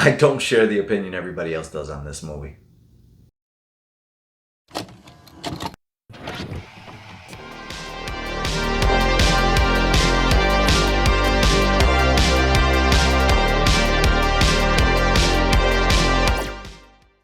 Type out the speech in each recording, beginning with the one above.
I don't share the opinion everybody else does on this movie.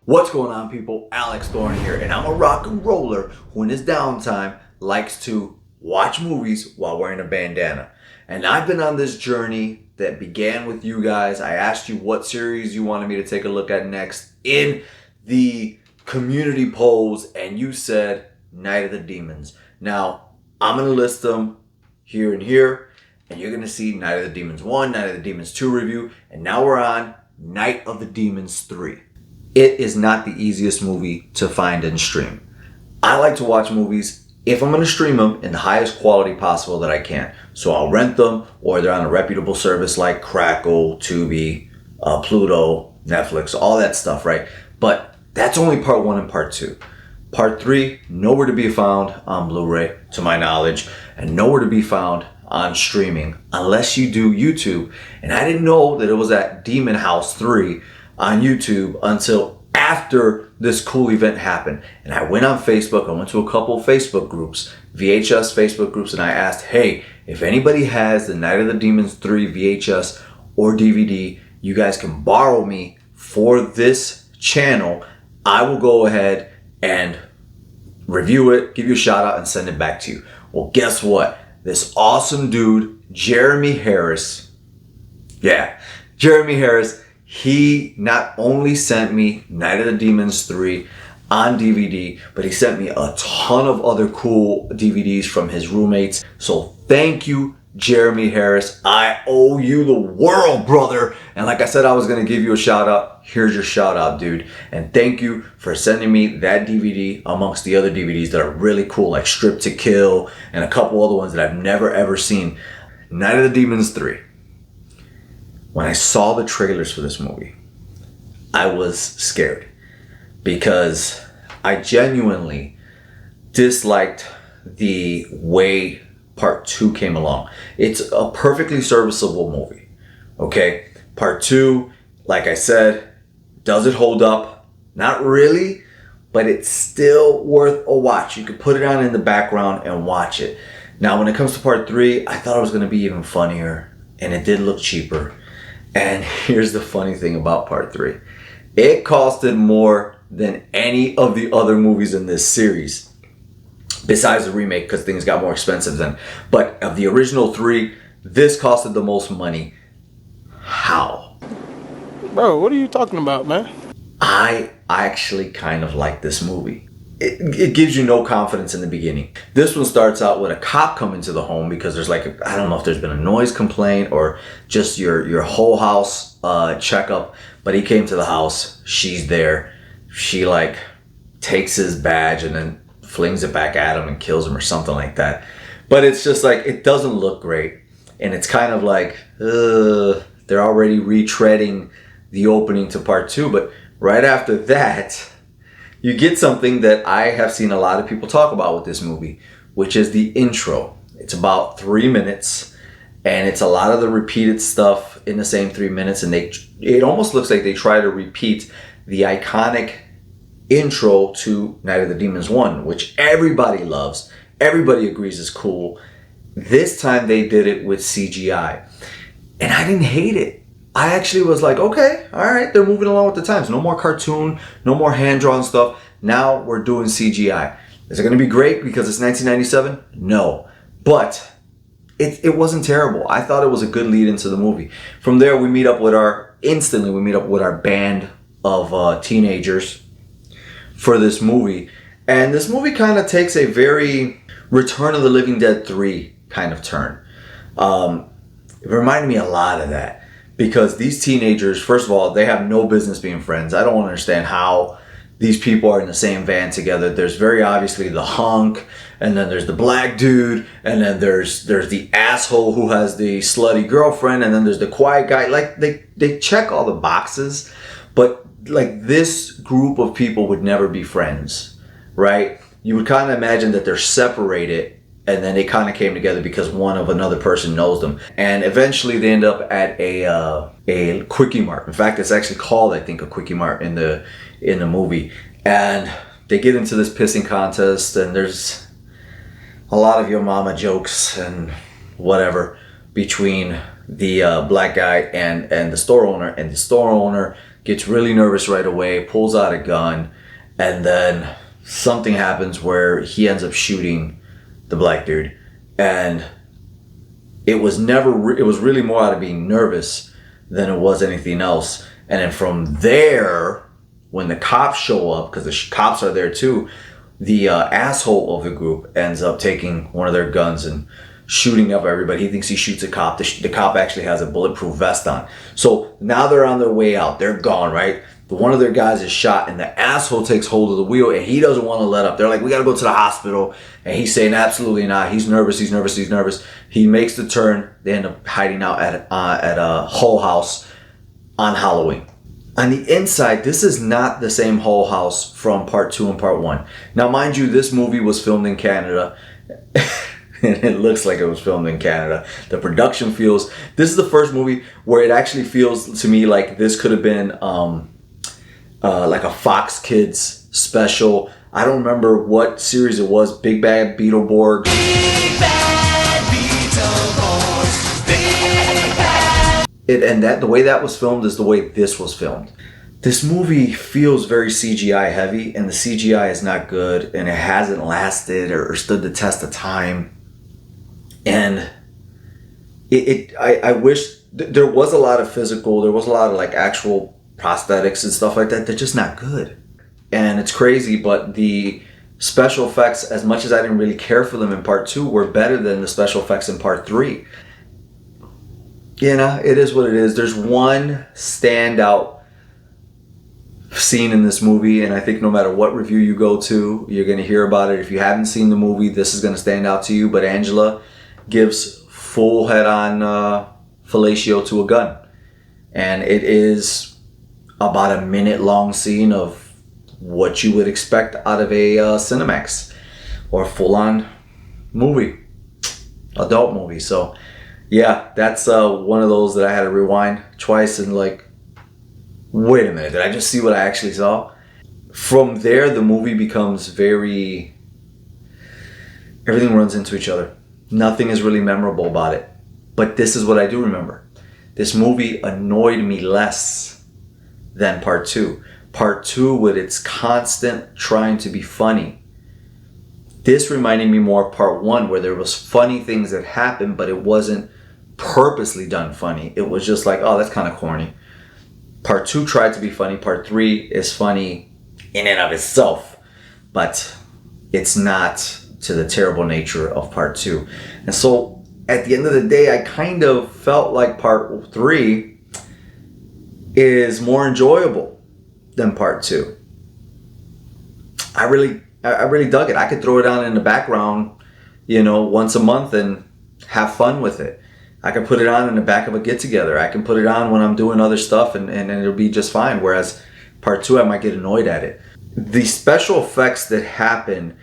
What's going on, people? Alex Thorne here, and I'm a rock and roller who in his downtime likes to watch movies while wearing a bandana. And I've been on this journey that began with you guys. I asked you what series you wanted me to take a look at next in the community polls, and you said Night of the Demons. Now, I'm going to list them here and here, and you're going to see Night of the Demons 1, Night of the Demons 2 review, and now we're on Night of the Demons 3. It is not the easiest movie to find and stream. I like to watch movies, if I'm going to stream them, in the highest quality possible that I can. So I'll rent them, or they're on a reputable service like Crackle, Tubi, Pluto, Netflix, all that stuff, right? But that's only part 1 and part 2. Part 3, nowhere to be found on Blu-ray, to my knowledge, and nowhere to be found on streaming, unless you do YouTube. And I didn't know that it was at Demon House 3 on YouTube until after this cool event happened. And I went on Facebook, I went to a couple Facebook groups, VHS Facebook groups, and I asked, hey, if anybody has the Night of the Demons 3 VHS or DVD, you guys can borrow me for this channel. I will go ahead and review it, give you a shout out, and send it back to you. Well, guess what? This awesome dude, Jeremy Harris, he not only sent me Night of the Demons 3 on DVD, but he sent me a ton of other cool DVDs from his roommates. So thank you, Jeremy Harris. I owe you the world, brother. And like I said, I was going to give you a shout out. Here's your shout out, dude. And thank you for sending me that DVD amongst the other DVDs that are really cool, like Strip to Kill and a couple other ones that I've never ever seen. Night of the Demons 3. When I saw the trailers for this movie, I was scared because I genuinely disliked the way part 2 came along. It's a perfectly serviceable movie, okay? Part 2, like I said, does it hold up? Not really, but it's still worth a watch. You could put it on in the background and watch it. Now, when it comes to part 3, I thought it was going to be even funnier, and it did look cheaper. And here's the funny thing about part 3. It costed more than any of the other movies in this series. Besides the remake, because things got more expensive then. But of the original 3, this costed the most money. How? Bro, what are you talking about, man? I actually kind of like this movie. It gives you no confidence in the beginning. This one starts out with a cop coming to the home because there's like, I don't know if there's been a noise complaint or just your whole house checkup. But he came to the house. She's there. She like takes his badge and then flings it back at him and kills him or something like that. But it's just like, it doesn't look great. And it's kind of like, they're already retreading the opening to part 2. But right after that, you get something that I have seen a lot of people talk about with this movie, which is the intro. It's about 3 minutes, and it's a lot of the repeated stuff in the same 3 minutes, and it almost looks like they try to repeat the iconic intro to Night of the Demons 1, which everybody loves, everybody agrees is cool. This time they did it with CGI, and I didn't hate it. I actually was like, okay, all right, they're moving along with the times. No more cartoon, no more hand-drawn stuff. Now we're doing CGI. Is it going to be great because it's 1997? No. But it wasn't terrible. I thought it was a good lead into the movie. From there, we meet up with our band of teenagers for this movie. And this movie kind of takes a very Return of the Living Dead 3 kind of turn. It reminded me a lot of that. Because these teenagers, first of all, they have no business being friends. I don't understand how these people are in the same van together. There's very obviously the hunk, and then there's the black dude, and then there's the asshole who has the slutty girlfriend, and then there's the quiet guy. Like they check all the boxes, but like this group of people would never be friends, right? You would kind of imagine that they're separated and then they kind of came together because one of another person knows them, and eventually they end up at a Quickie Mart. In fact, it's actually called, I think, a Quickie Mart in the movie, and they get into this pissing contest, and there's a lot of your mama jokes and whatever between the black guy and the store owner, and the store owner gets really nervous right away, pulls out a gun, and then something happens where he ends up shooting the black dude, and it was really more out of being nervous than it was anything else. And then from there, when the cops show up, because the cops are there too, the asshole of the group ends up taking one of their guns and shooting up everybody. He thinks he shoots a cop. The cop actually has a bulletproof vest on. So now they're on their way out. They're gone, right? One of their guys is shot, and the asshole takes hold of the wheel, and he doesn't want to let up. They're like, we got to go to the hospital. And he's saying, absolutely not. He's nervous. He makes the turn. They end up hiding out at a Hull House on Halloween. On the inside, this is not the same Hull House from part 2 and part 1. Now, mind you, this movie was filmed in Canada. And it looks like it was filmed in Canada. The production feels... This is the first movie where it actually feels to me like this could have been... like a Fox Kids special. I don't remember what series it was. Big Bad Beetleborgs. Big Bad Beetleborgs. Big Bad. And the way that was filmed is the way this was filmed. This movie feels very CGI heavy, and the CGI is not good, and it hasn't lasted or stood the test of time. And I wish there was a lot of physical. There was a lot of like actual prosthetics and stuff like that. They're just not good, and it's crazy. But the special effects, as much as I didn't really care for them in part 2, were better than the special effects in part 3. You know, it is what it is. There's one standout scene in this movie, and I think no matter what review you go to, you're going to hear about it. If you haven't seen the movie, this is going to stand out to you. But Angela gives full head-on fellatio to a gun, and it is about a minute-long scene of what you would expect out of a Cinemax or full-on movie, adult movie. So yeah, that's one of those that I had to rewind twice and like, wait a minute, did I just see what I actually saw? From there, the movie becomes everything runs into each other. Nothing is really memorable about it. But this is what I do remember. This movie annoyed me less than part 2. Part 2, with its constant trying to be funny. This reminded me more of part 1, where there was funny things that happened, but it wasn't purposely done funny. It was just like, oh, that's kind of corny. Part 2 tried to be funny. Part 3 is funny in and of itself, but it's not to the terrible nature of part 2. And so at the end of the day, I kind of felt like part 3 is more enjoyable than part 2. I really dug it. I could throw it on in the background, once a month and have fun with it. I can put it on in the back of a get-together. I can put it on when I'm doing other stuff and it'll be just fine. Whereas part 2, I might get annoyed at it. The special effects that happen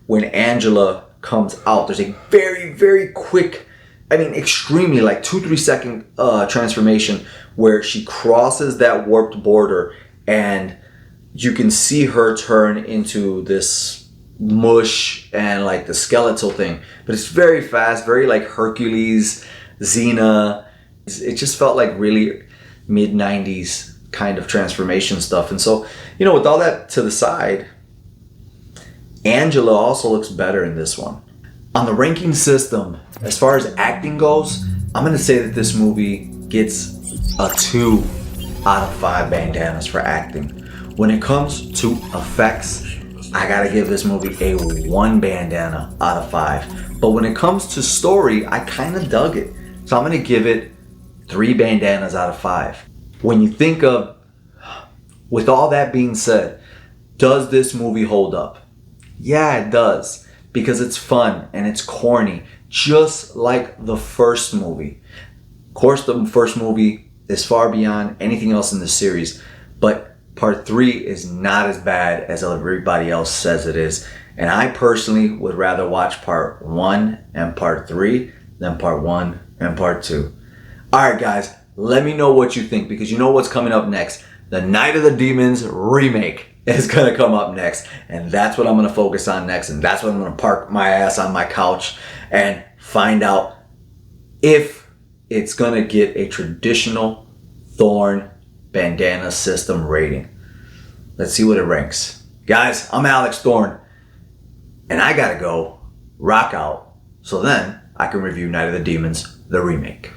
when Angela comes out, there's a very, very quick, extremely like 2-3 second transformation where she crosses that warped border and you can see her turn into this mush and like the skeletal thing. But it's very fast, very like Hercules, Xena. It just felt like really mid-90s kind of transformation stuff. And so, with all that to the side, Angela also looks better in this one. On the ranking system, as far as acting goes, I'm going to say that this movie gets a 2 out of 5 bandanas for acting. When it comes to effects, I got to give this movie a 1 bandana out of 5. But when it comes to story, I kind of dug it. So I'm going to give it 3 bandanas out of 5. When you think of, with all that being said, does this movie hold up? Yeah, it does. Because it's fun and it's corny. Just like the first movie. Of course, the first movie is far beyond anything else in the series. But part 3 is not as bad as everybody else says it is. And I personally would rather watch part 1 and part 3 than part 1 and part 2. Alright guys, let me know what you think, because you know what's coming up next. The Night of the Demons remake is going to come up next. And that's what I'm going to focus on next. And that's what I'm going to park my ass on my couch and find out if it's going to get a traditional Thorn bandana system rating. Let's see what it ranks. Guys, I'm Alex Thorn, and I gotta go rock out so then I can review Night of the Demons, the remake.